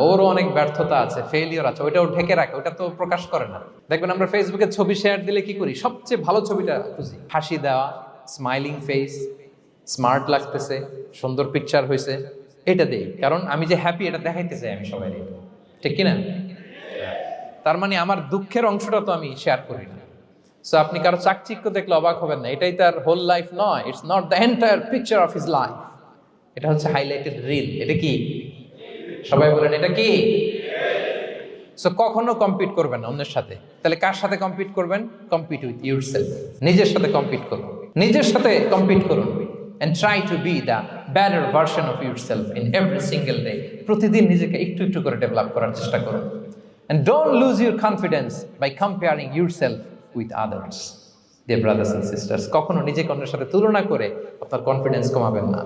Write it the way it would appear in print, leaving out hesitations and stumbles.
ওরও অনেক ব্যর্থতা আছে, ফেইলিওর আছে, ওইটাও ঢেকে রাখে, ওটা তো প্রকাশ করে না। দেখবেন আমরা ফেসবুকে ছবি শেয়ার দিলে কি করি, সবচেয়ে ভালো ছবিটা খুঁজি, হাসি দেওয়া, স্মাইলিং ফেস, স্মার্ট লাগতেছে, সুন্দর পিকচার হয়েছে, এটা দেই, কারণ আমি যে হ্যাপি এটা দেখাইতে চাই আমি সবাই, ঠিক কিনা? তার মানে আমার দুঃখের অংশটা তো আমি শেয়ার করি না। সো আপনি কারো চাকচিক্য দেখলে অবাক হবেন না, এটাই তার হোল লাইফ নয়, it's not the entire picture of his life. এটা হচ্ছে হাইলাইটেড রিল। এটা কি? সবাই বলেন এটা কি? সো কখনো কম্পিট করবেন না অন্যের সাথে। তাহলে কার সাথে কম্পিট করবেন? Compete with yourself. নিজের সাথে কম্পিট করুন, নিজের সাথে কম্পিট করুন, and try to be the better version of yourself in every single day. প্রতিদিন নিজেকে একটু একটু করে ডেভেলপ করার চেষ্টা করুন। And don't lose your confidence by comparing yourself with others. Dear brothers and sisters, কখনো নিজেকে অন্যের সাথে তুলনা করে আপনার কনফিডেন্স কমাবেন না।